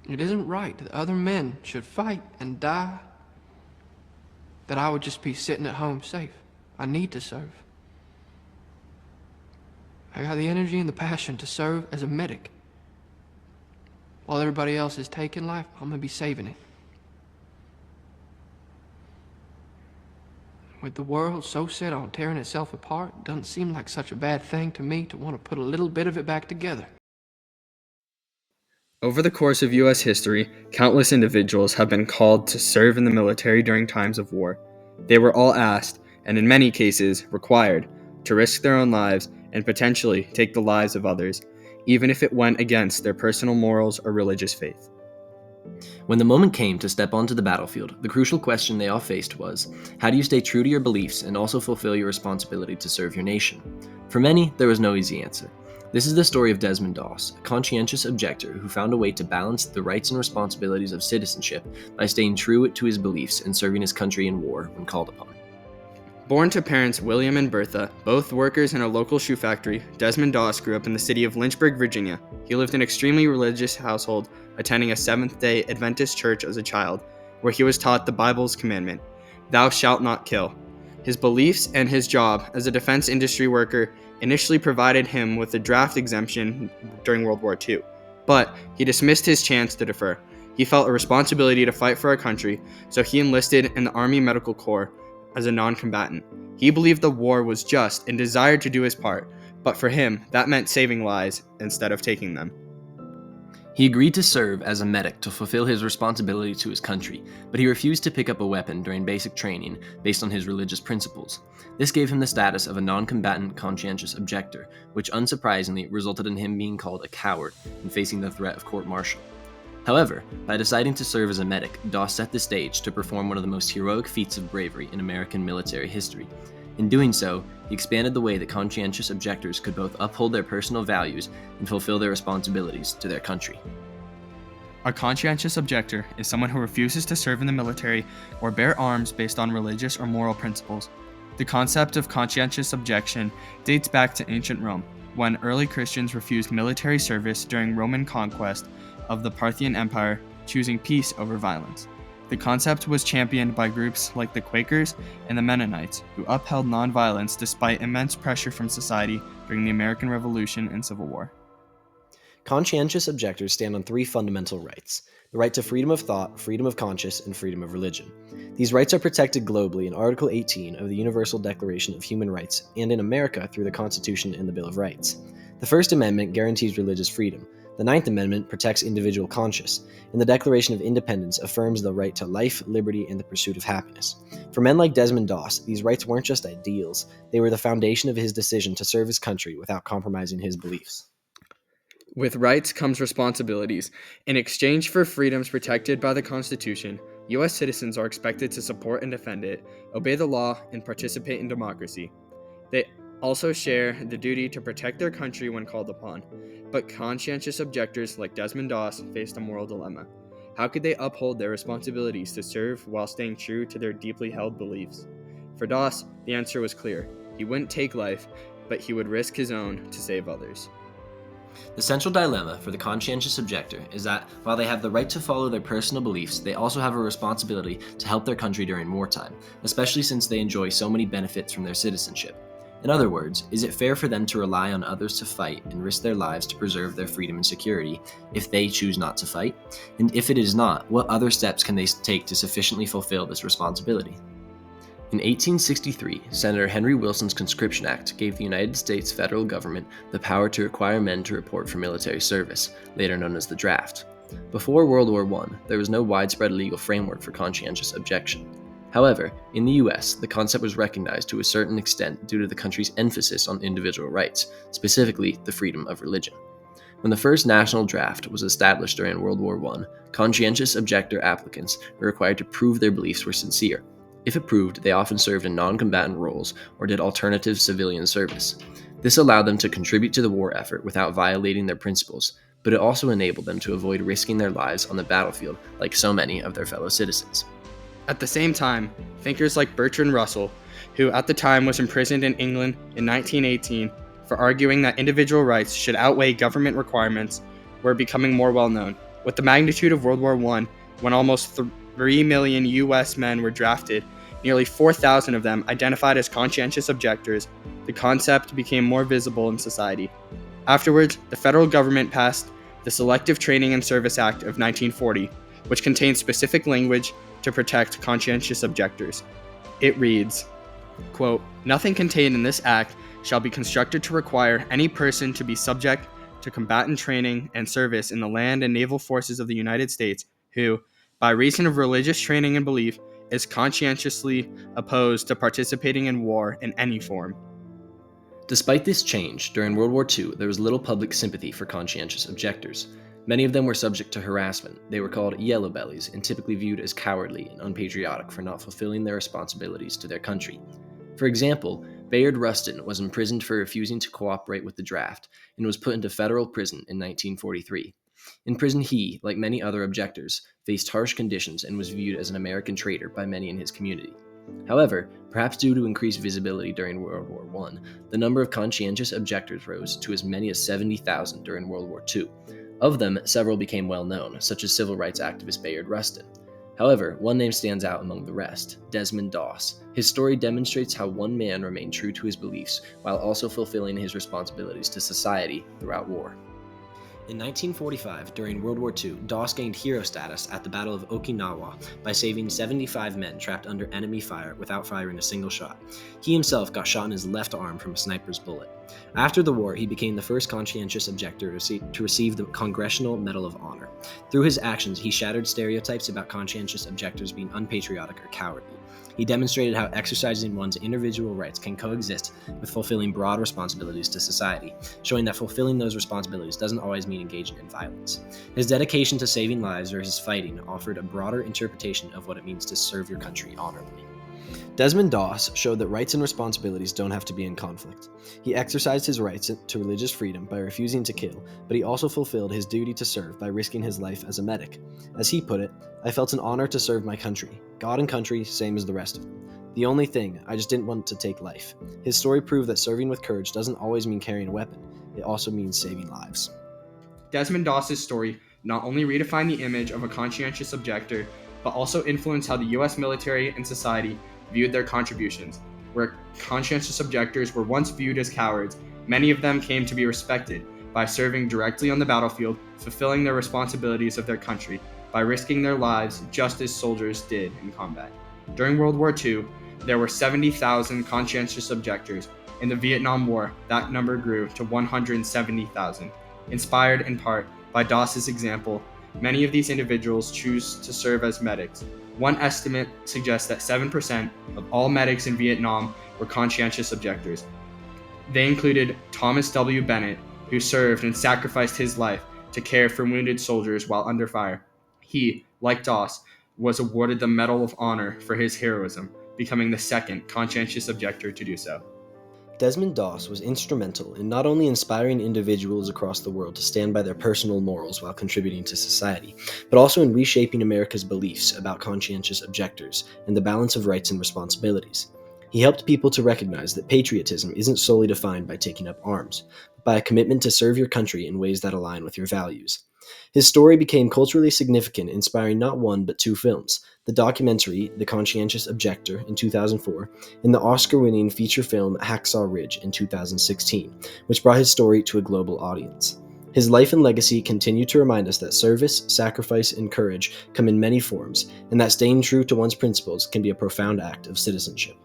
It isn't right that other men should fight and die, that I would just be sitting at home safe. I need to serve. I got the energy and the passion to serve as a medic. While everybody else is taking life, I'm gonna be saving it. With the world so set on tearing itself apart, it doesn't seem like such a bad thing to me to want to put a little bit of it back together. Over the course of U.S. history, countless individuals have been called to serve in the military during times of war. They were all asked, and in many cases required, to risk their own lives and potentially take the lives of others, even if it went against their personal morals or religious faith. When the moment came to step onto the battlefield, the crucial question they all faced was, how do you stay true to your beliefs and also fulfill your responsibility to serve your nation? For many, there was no easy answer. This is the story of Desmond Doss, a conscientious objector who found a way to balance the rights and responsibilities of citizenship by staying true to his beliefs and serving his country in war when called upon. Born to parents William and Bertha, both workers in a local shoe factory, Desmond Doss grew up in the city of Lynchburg, Virginia. He lived in an extremely religious household, attending a Seventh-day Adventist church as a child, where he was taught the Bible's commandment, "Thou shalt not kill." His beliefs and his job as a defense industry worker initially provided him with a draft exemption during World War II, but he dismissed his chance to defer. He felt a responsibility to fight for our country, so he enlisted in the Army Medical Corps as a non-combatant. He believed the war was just and desired to do his part, but for him, that meant saving lives instead of taking them. He agreed to serve as a medic to fulfill his responsibility to his country, but he refused to pick up a weapon during basic training based on his religious principles. This gave him the status of a non-combatant conscientious objector, which unsurprisingly resulted in him being called a coward and facing the threat of court-martial. However, by deciding to serve as a medic, Doss set the stage to perform one of the most heroic feats of bravery in American military history. In doing so, he expanded the way that conscientious objectors could both uphold their personal values and fulfill their responsibilities to their country. A conscientious objector is someone who refuses to serve in the military or bear arms based on religious or moral principles. The concept of conscientious objection dates back to ancient Rome, when early Christians refused military service during Roman conquest of the Parthian Empire, choosing peace over violence. The concept was championed by groups like the Quakers and the Mennonites, who upheld nonviolence despite immense pressure from society during the American Revolution and Civil War. Conscientious objectors stand on three fundamental rights: the right to freedom of thought, freedom of conscience, and freedom of religion. These rights are protected globally in Article 18 of the Universal Declaration of Human Rights and in America through the Constitution and the Bill of Rights. The First Amendment guarantees religious freedom. The Ninth Amendment protects individual conscience, and the Declaration of Independence affirms the right to life, liberty, and the pursuit of happiness. For men like Desmond Doss, these rights weren't just ideals, they were the foundation of his decision to serve his country without compromising his beliefs. With rights comes responsibilities. In exchange for freedoms protected by the Constitution, U.S. citizens are expected to support and defend it, obey the law, and participate in democracy. They also share the duty to protect their country when called upon. But conscientious objectors like Desmond Doss faced a moral dilemma. How could they uphold their responsibilities to serve while staying true to their deeply held beliefs? For Doss, the answer was clear. He wouldn't take life, but he would risk his own to save others. The central dilemma for the conscientious objector is that while they have the right to follow their personal beliefs, they also have a responsibility to help their country during wartime, especially since they enjoy so many benefits from their citizenship. In other words, is it fair for them to rely on others to fight and risk their lives to preserve their freedom and security if they choose not to fight? And if it is not, what other steps can they take to sufficiently fulfill this responsibility? In 1863, Senator Henry Wilson's Conscription Act gave the United States federal government the power to require men to report for military service, later known as the draft. Before World War I, there was no widespread legal framework for conscientious objection. However, in the US, the concept was recognized to a certain extent due to the country's emphasis on individual rights, specifically the freedom of religion. When the first national draft was established during World War I, conscientious objector applicants were required to prove their beliefs were sincere. If approved, they often served in non-combatant roles or did alternative civilian service. This allowed them to contribute to the war effort without violating their principles, but it also enabled them to avoid risking their lives on the battlefield like so many of their fellow citizens. At the same time, thinkers like Bertrand Russell, who at the time was imprisoned in England in 1918 for arguing that individual rights should outweigh government requirements, were becoming more well known. With the magnitude of World War I, when almost 3 million U.S. men were drafted, nearly 4,000 of them identified as conscientious objectors, the concept became more visible in society. Afterwards, the federal government passed the Selective Training and Service Act of 1940, which contains specific language to protect conscientious objectors. It reads, quote, "Nothing contained in this act shall be constructed to require any person to be subject to combatant training and service in the land and naval forces of the United States who, by reason of religious training and belief, is conscientiously opposed to participating in war in any form." Despite this change, during World War II, there was little public sympathy for conscientious objectors. Many of them were subject to harassment. They were called yellow bellies and typically viewed as cowardly and unpatriotic for not fulfilling their responsibilities to their country. For example, Bayard Rustin was imprisoned for refusing to cooperate with the draft and was put into federal prison in 1943. In prison, he, like many other objectors, faced harsh conditions and was viewed as an American traitor by many in his community. However, perhaps due to increased visibility during World War I, the number of conscientious objectors rose to as many as 70,000 during World War II. Of them, several became well known, such as civil rights activist Bayard Rustin. However, one name stands out among the rest: Desmond Doss. His story demonstrates how one man remained true to his beliefs while also fulfilling his responsibilities to society throughout war. In 1945, during World War II, Doss gained hero status at the Battle of Okinawa by saving 75 men trapped under enemy fire without firing a single shot. He himself got shot in his left arm from a sniper's bullet. After the war, he became the first conscientious objector to receive the Congressional Medal of Honor. Through his actions, he shattered stereotypes about conscientious objectors being unpatriotic or cowardly. He demonstrated how exercising one's individual rights can coexist with fulfilling broad responsibilities to society, showing that fulfilling those responsibilities doesn't always mean engaging in violence. His dedication to saving lives versus fighting offered a broader interpretation of what it means to serve your country honorably. Desmond Doss showed that rights and responsibilities don't have to be in conflict. He exercised his rights to religious freedom by refusing to kill, but he also fulfilled his duty to serve by risking his life as a medic. As he put it, "I felt an honor to serve my country. God and country, same as the rest of them. The only thing, I just didn't want to take life." His story proved that serving with courage doesn't always mean carrying a weapon. It also means saving lives. Desmond Doss's story not only redefined the image of a conscientious objector, but also influenced how the U.S. military and society viewed their contributions. Where conscientious objectors were once viewed as cowards, many of them came to be respected by serving directly on the battlefield, fulfilling their responsibilities of their country, by risking their lives just as soldiers did in combat. During World War II, there were 70,000 conscientious objectors. In the Vietnam War, that number grew to 170,000. Inspired in part by Doss's example, many of these individuals choose to serve as medics. One estimate suggests that 7% of all medics in Vietnam were conscientious objectors. They included Thomas W. Bennett, who served and sacrificed his life to care for wounded soldiers while under fire. He, like Doss, was awarded the Medal of Honor for his heroism, becoming the second conscientious objector to do so. Desmond Doss was instrumental in not only inspiring individuals across the world to stand by their personal morals while contributing to society, but also in reshaping America's beliefs about conscientious objectors and the balance of rights and responsibilities. He helped people to recognize that patriotism isn't solely defined by taking up arms, but by a commitment to serve your country in ways that align with your values. His story became culturally significant, inspiring not one but two films: the documentary The Conscientious Objector in 2004, and the Oscar-winning feature film Hacksaw Ridge in 2016, which brought his story to a global audience. His life and legacy continue to remind us that service, sacrifice, and courage come in many forms, and that staying true to one's principles can be a profound act of citizenship.